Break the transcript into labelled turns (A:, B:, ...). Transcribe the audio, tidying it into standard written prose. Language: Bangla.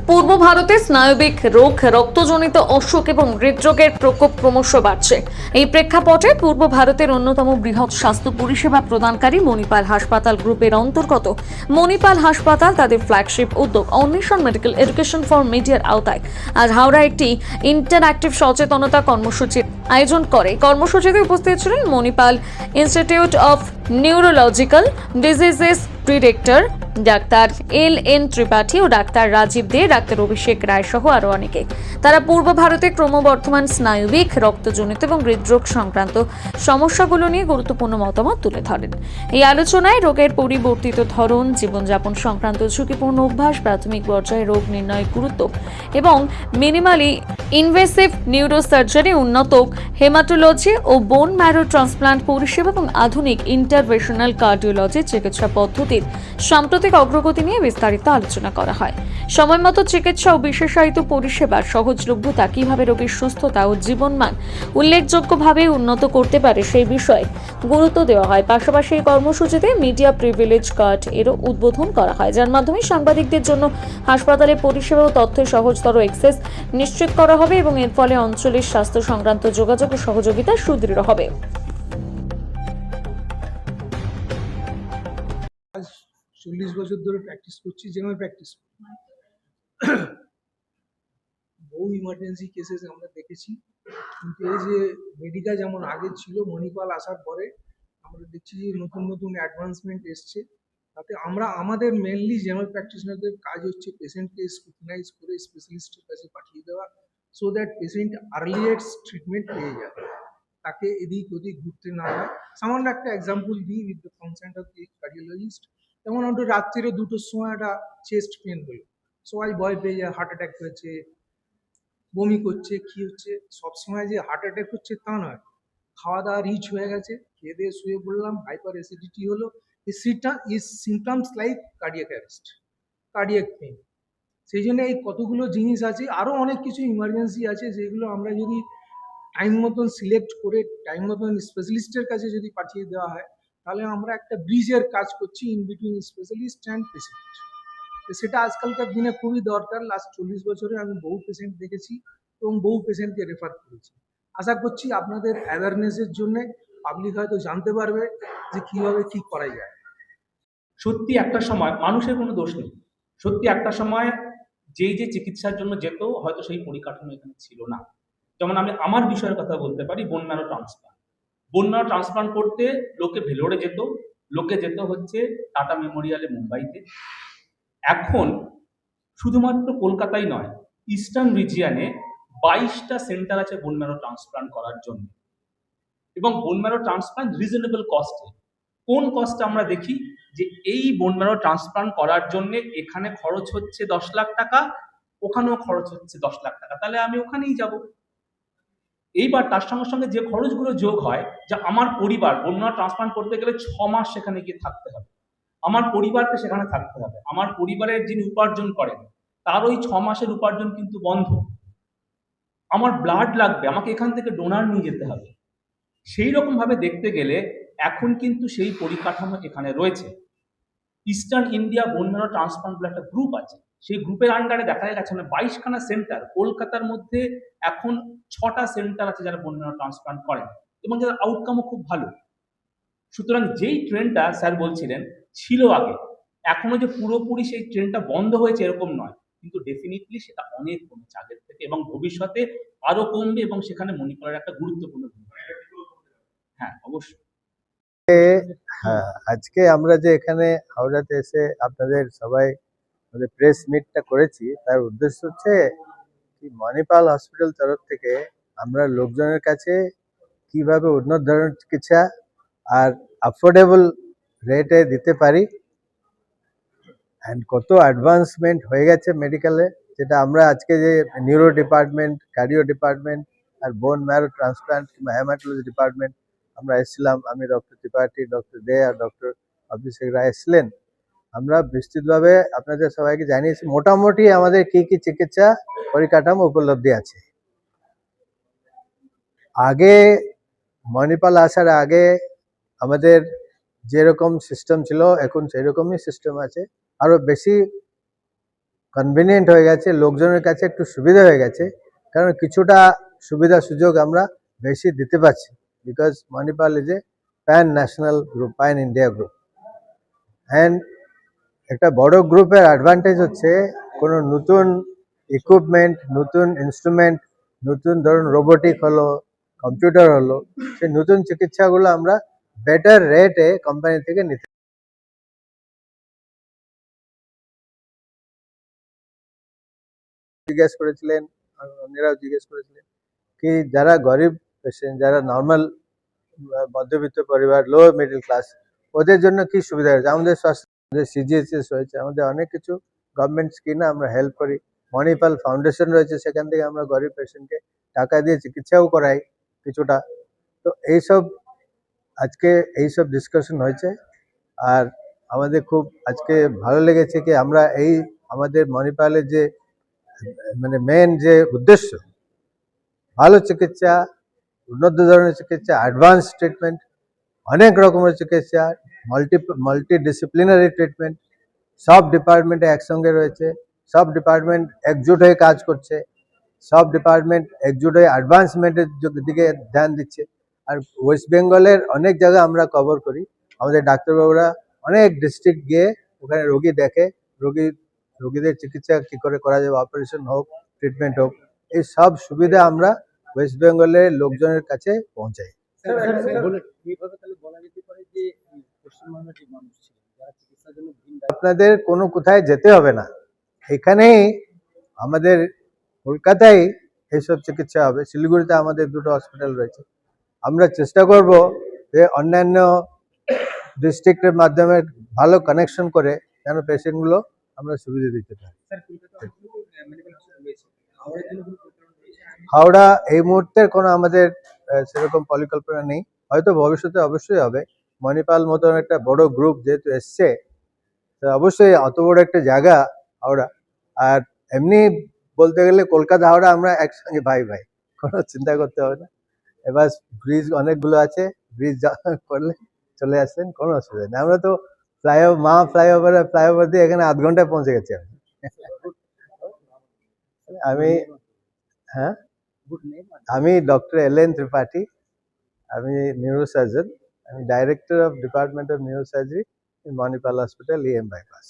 A: পূর্ব ভারতে স্নায়বিক রোগ, রক্তজনিত অসুখ এবং হৃদরোগের প্রকোপ ক্রমশ বাড়ছে। এই প্রেক্ষাপটে পূর্ব ভারতের অন্যতম বৃহৎ স্বাস্থ্য পরিষেবা প্রদানকারী মণিপাল হাসপাতাল গ্রুপের অন্তর্গত মণিপাল হাসপাতাল তাদের ফ্ল্যাগশিপ উদ্যোগ অন্বেষণ মেডিকেল এডুকেশন ফর মিডিয়ার আওতায় আজ হাওড়া একটি ইন্টারঅ্যাক্টিভ সচেতনতা কর্মসূচির আয়োজন করে। কর্মসূচিতে উপস্থিত ছিলেন Manipal institute of neurological diseases director doctor LN Tripathi ও ডাক্তার রাজীব দে, ডাক্তার অভিষেক রায় সহ আরো অনেকে। তারা পূর্ব ভারতে ক্রমবর্ধমান স্নায়ুবিক, রক্তজনিত এবং হৃদরোগ সংক্রান্ত সমস্যাগুলো নিয়ে গুরুত্বপূর্ণ মতামত তুলে ধরেন। এই আলোচনায় রোগের পরিবর্তিত ধরন, জীবনযাপন সংক্রান্ত ঝুঁকিপূর্ণ অভ্যাস, প্রাথমিক পর্যায়ে রোগ নির্ণয়ের গুরুত্ব এবং মিনিমালি ইনভেসিভ নিউরোসার্জারি, উন্নত হেমাটোলজি ও বোন ম্যারো ট্রান্সপ্লান্ট পরিষেবা এবং আধুনিক ইন্টারভেনশনাল কার্ডিওলজি চিকিৎসা পদ্ধতির সাম্প্রতিক অগ্রগতি নিয়ে বিস্তারিত আলোচনা করা হয়। সময়মতো চিকিৎসা ও বিশেষায়িত পরিষেবার সহজলভ্যতা কিভাবে রোগীর সুস্থতা ও জীবনমান উল্লেখযোগ্যভাবে উন্নত করতে পারে সেই বিষয়ে গুরুত্ব দেওয়া হয়। পাশাপাশি এই কর্মসূচিতে মিডিয়া প্রিভিলেজ কার্ড এরও উদ্বোধন করা হয়, যার মাধ্যমে সাংবাদিকদের জন্য হাসপাতালের পরিষেবা ও তথ্যের সহজতর অ্যাক্সেস নিশ্চিত করা হবে এবং এর ফলে অঞ্চলের স্বাস্থ্য সংক্রান্ত যোগাযোগ ও সহযোগিতা সুদৃঢ় হবে।
B: আজ 40 বছর ধরে প্র্যাকটিস করছি, জেনারেল প্র্যাকটিস। বহু ইমার্জেন্সি কেসেস আমরা দেখেছি, কিন্তু এই যে মেডিকেল যেমন আগে ছিল, মণিপাল আসার পরে আমরা দেখছি যে নতুন নতুন অ্যাডভান্সমেন্ট এসছে। তাতে আমরা আমাদের মেনলি জেনারেল প্র্যাকটিশনারদের কাজ হচ্ছে পেশেন্টকে স্ক্রুটিনাইজ করে স্পেশালিস্টের কাছে পাঠিয়ে দেওয়া, so that patient earliest treatment পেয়ে যাবে, তাকে এদিক ওদিক ঘুরতে না হয়। সামান্য একটা এক্সাম্পল দিই, with the consent of the cardiologist. যেমন আমরা রাত্রিরে 2টোর সময় একটা চেস্ট পেন হলো, সবাই ভয় পেয়ে যায়, হার্ট অ্যাটাক হয়েছে, বমি করছে, কি হচ্ছে। সবসময় যে হার্ট অ্যাটাক হচ্ছে তা নয়, খাওয়া দাওয়া রিচ হয়ে গেছে, খেয়ে দিয়ে শুয়ে পড়লাম, হাইপার অ্যাসিডিটি হলো, এই symptoms like cardiac arrest, cardiac pain. সেই জন্য এই কতগুলো জিনিস আছে, আরও অনেক কিছু ইমার্জেন্সি আছে, যেগুলো আমরা যদি টাইম মতন সিলেক্ট করে টাইম মতন স্পেশালিস্টের কাছে যদি পাঠিয়ে দেওয়া হয়, তাহলে আমরা একটা ব্রিজের কাজ করছি in between specialist and patient. সেটা আজকালকার দিনে খুবই দরকার। লাস্ট 40 বছরে আমি বহু পেশেন্ট দেখেছি এবং বহু পেশেন্টকে রেফার করেছি। আশা করছি আপনাদের অ্যাওয়ারনেসের জন্য পাবলিক হয়তো জানতে পারবে যে কিভাবে কি করা যায়।
C: সত্যি একটা সময় মানুষের কোনো দোষ নেই, সত্যি একটা সময় যেই যে চিকিৎসার জন্য যেত, হয়তো সেই পরিকাঠামো এখানে ছিল না। যেমন আমি আমার বিষয়ের কথা বলতে পারি, bone marrow transplant. Bone marrow transplant করতে লোকে ভেলোরে যেত, লোকে যেত হচ্ছে টাটা মেমোরিয়ালে মুম্বাইতে। এখন শুধুমাত্র কলকাতায় নয়, ইস্টার্ন রিজিয়ানে 22টা সেন্টার আছে বোন ম্যারো ট্রান্সপ্লান্ট করার জন্য, এবং বোন ম্যারো ট্রান্সপ্লান্ট রিজনেবল কস্টে। কোন কস্টে আমরা দেখি যে এই বোন ম্যারো ট্রান্সপ্লান্ট করার জন্য এখানে খরচ হচ্ছে 10 লাখ টাকা, ওখানেও খরচ হচ্ছে 10 লাখ টাকা, তাহলে আমি ওখানেই যাব। এইবার তার সঙ্গে সঙ্গে যে খরচগুলো যোগ হয়, যে আমার পরিবার বোন ম্যারো ট্রান্সপ্লান্ট করতে গেলে 6 মাস সেখানে গিয়ে থাকতে হবে, আমার পরিবারকে সেখানে থাকতে হবে, আমার পরিবারের যিনি উপার্জন করেন তার ওই 6 মাসের উপার্জন কিন্তু বন্ধ। আমার ব্লাড লাগবে, আমাকে এখান থেকে ডোনার নিয়ে যেতে হবে। সেই রকম ভাবে দেখতে গেলে এখন কিন্তু সেই পরিকাঠামো এখানে রয়েছে। Eastern India bone marrow transplant বলে একটা গ্রুপ আছে, সেই গ্রুপের আন্ডারে দেখা গেছে 22খানা সেন্টার, কলকাতার মধ্যে এখন 6টা সেন্টার আছে যারা বোন ম্যারো ট্রান্সপ্লান্ট করেন এবং যাদের আউটকামও খুব ভালো। সুতরাং যেই ট্রেনটা স্যার বলছিলেন ছিল আগে, এখনো যে পুরোপুরি সেই ট্রেনটা বন্ধ হয়েছে এরকম নয়, কিন্তু ডেফিনেটলি সেটা অনেক কমেছে আগের থেকে এবং ভবিষ্যতে আরো কমবে, এবং সেখানে মণিপুরের একটা গুরুত্বপূর্ণ ভূমিকা। হ্যাঁ, অবশ্যই।
D: হ্যাঁ, আজকে আমরা যে এখানে হাওড়াতে এসে আপনাদের সবাই প্রেস মিটটা করেছি, তার উদ্দেশ্য হচ্ছে কি মণিপাল হসপিটাল তরফ থেকে আমরা লোকজনের কাছে কিভাবে উন্নত ধরনের চিকিৎসা আর অ্যাফোর্ডেবল রেটে দিতে পারি, অ্যান্ড কত অ্যাডভান্সমেন্ট হয়ে গেছে মেডিকেলে, যেটা আমরা আজকে যে নিউরো ডিপার্টমেন্ট, কার্ডিও ডিপার্টমেন্ট আর বোন ম্যারো ট্রান্সপ্লান্ট কিংবা হেমাটোলজি ডিপার্টমেন্ট আমরা এসেছিলাম, আমি ডক্টর ত্রিপাঠী, ডক্টর দে আর ডক্টর অভিষেক রায় এসছিলেন। আমরা বিস্তৃতভাবে আপনাদের সবাইকে জানিয়েছি মোটামুটি আমাদের কি কি চিকিৎসা পরিকাঠামো উপলব্ধি আছে। আগে মণিপাল আসার আগে আমাদের যেরকম সিস্টেম ছিল এখন সেরকমই সিস্টেম আছে, আরো বেশি কনভিনিয়েন্ট হয়ে গেছে, লোকজনের কাছে একটু সুবিধা হয়ে গেছে, কারণ কিছুটা সুবিধা সুযোগ আমরা বেশি দিতে পারছি, because Manipal is a pan national group, pan India group. And একটা বড় গ্রুপের অ্যাডভান্টেজ হচ্ছে কোনো নতুন ইকুইপমেন্ট, নতুন ইনস্ট্রুমেন্ট, নতুন ধরুন রোবোটিক হলো, কম্পিউটার হলো, সেই নতুন চিকিৎসাগুলো আমরা বেটার রেটে কোম্পানি থেকে নিতে জিজ্ঞেস করেছিলেন, অন্যরাও জিজ্ঞেস করেছিলেন কি যারা গরিব পেশেন্ট, যারা নর্মাল মধ্যবিত্ত পরিবার, লোয়ার মিডল ক্লাস, ওদের জন্য কি সুবিধা রয়েছে। আমাদের স্বাস্থ্য, আমাদের সিজিএইচএস রয়েছে, আমাদের অনেক কিছু গভর্নমেন্ট স্কিমে আমরা হেল্প করি। মণিপাল ফাউন্ডেশন রয়েছে, সেখান থেকে আমরা গরিব পেশেন্টকে টাকা দিয়ে চিকিৎসাও করাই কিছুটা। তো এইসব আজকে এইসব ডিসকাশন হয়েছে, আর আমাদের খুব আজকে ভালো লেগেছে কি আমরা এই আমাদের মণিপালের যে মানে মেন যে উদ্দেশ্য, ভালো চিকিৎসা, উন্নত ধরনের চিকিৎসা, অ্যাডভান্স ট্রিটমেন্ট, অনেক রকমের চিকিৎসা, মাল্টি ডিসিপ্লিনারি ট্রিটমেন্ট, সব ডিপার্টমেন্টে একসঙ্গে রয়েছে, সব ডিপার্টমেন্ট একজোট হয়ে কাজ করছে, সব ডিপার্টমেন্ট একজোট হয়ে অ্যাডভান্সমেন্টের দিকে ধ্যান দিচ্ছে। আর ওয়েস্ট বেঙ্গলের অনেক জায়গা আমরা কভার করি, আমাদের ডাক্তারবাবুরা অনেক ডিস্ট্রিক্ট গিয়ে ওখানে রোগী দেখে, রোগীদের চিকিৎসা কী করে করা যাবে, অপারেশন হোক, ট্রিটমেন্ট হোক, এই সব সুবিধা আমরা ওয়েস্ট বেঙ্গলের লোকজনের কাছে পৌঁছাই। আপনাদের কোনো কোথায় যেতে হবে না, এখানেই আমাদের কলকাতায় এইসব চিকিৎসা হবে। শিলিগুড়িতে আমাদের দুটো হসপিটাল রয়েছে, আমরা চেষ্টা করব যে অন্যান্য ডিস্ট্রিক্টের মাধ্যমে ভালো কানেকশন করে যেন পেশেন্টগুলো আমরা সুবিধা দিতে পারি। হাওড়া এই মুহূর্তের কোনো আমাদের সেরকম পরিকল্পনা নেই, হয়তো ভবিষ্যতে অবশ্যই হবে। মণিপাল মতন একটা বড় গ্রুপ যেহেতু এসছে, তো অবশ্যই অত বড় একটা জায়গা হাওড়া, আর এমনি বলতে গেলে কলকাতা হাওড়া আমরা একসঙ্গে ভাই ভাই, কোনো চিন্তা করতে হবে না। এবার ব্রিজ অনেকগুলো আছে, ব্রিজ করলে চলে আসবেন, কোনো অসুবিধা নেই। আমরা তো ফ্লাইওভার দিয়ে এখানে আধ ঘন্টায় পৌঁছে গেছি আমি। হ্যাঁ, আমি ডক্টর এল.এন. ত্রিপাঠী, আমি নিউরোসার্জন, আমি director of department of neurosurgery in Manipal hospital, EM bypass.